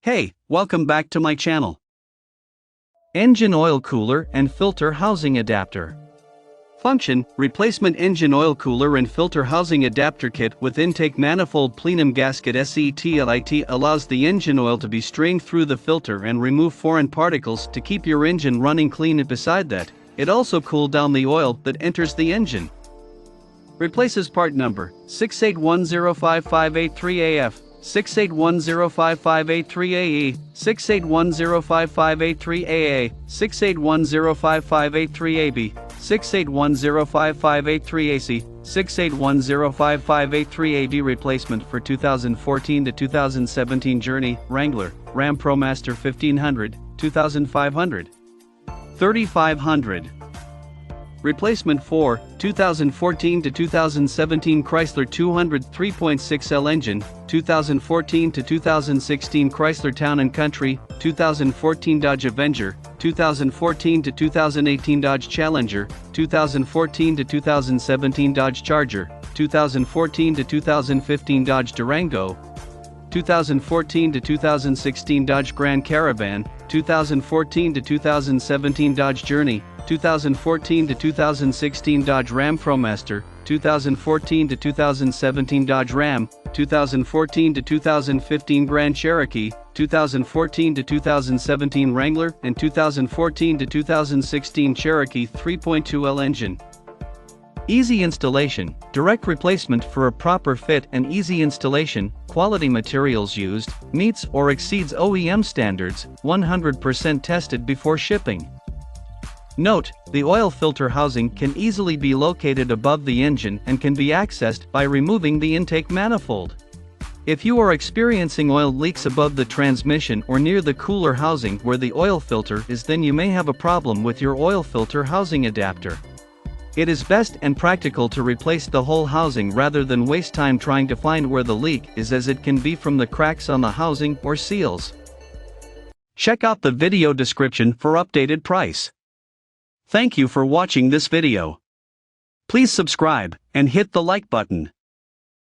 Hey, welcome back to my channel. Engine oil cooler and filter housing adapter. Function: replacement engine oil cooler and filter housing adapter kit with intake manifold plenum gasket. SETLIT allows the engine oil to be strained through the filter and remove foreign particles to keep your engine running clean. And beside that, it also cools down the oil that enters the engine. Replaces part number 681055883AF, 681055883AE, 681055883AA, 681055883AB, 681055883AC, 681055883AB. Replacement for 2014 to 2017 Journey, Wrangler, Ram ProMaster 1500, 2500, 3500. Replacement for 2014 to 2017 Chrysler 200 3.6L engine, 2014 to 2016 Chrysler Town & Country, 2014 Dodge Avenger, 2014 to 2018 Dodge Challenger, 2014 to 2017 Dodge Charger, 2014 to 2015 Dodge Durango, 2014 to 2016 Dodge Grand Caravan, 2014 to 2017 Dodge Journey, 2014 to 2016 Dodge Ram ProMaster, 2014 to 2017 Dodge Ram, 2014 to 2015 Grand Cherokee, 2014 to 2017 Wrangler, and 2014 to 2016 Cherokee 3.2L engine. Easy installation, direct replacement for a proper fit and easy installation. Quality materials used, meets or exceeds OEM standards, 100% tested before shipping. Note, the oil filter housing can easily be located above the engine and can be accessed by removing the intake manifold. If you are experiencing oil leaks above the transmission or near the cooler housing where the oil filter is, then you may have a problem with your oil filter housing adapter. It is best and practical to replace the whole housing rather than waste time trying to find where the leak is, as it can be from the cracks on the housing or seals. Check out the video description for updated price. Thank you for watching this video. Please subscribe and hit the like button.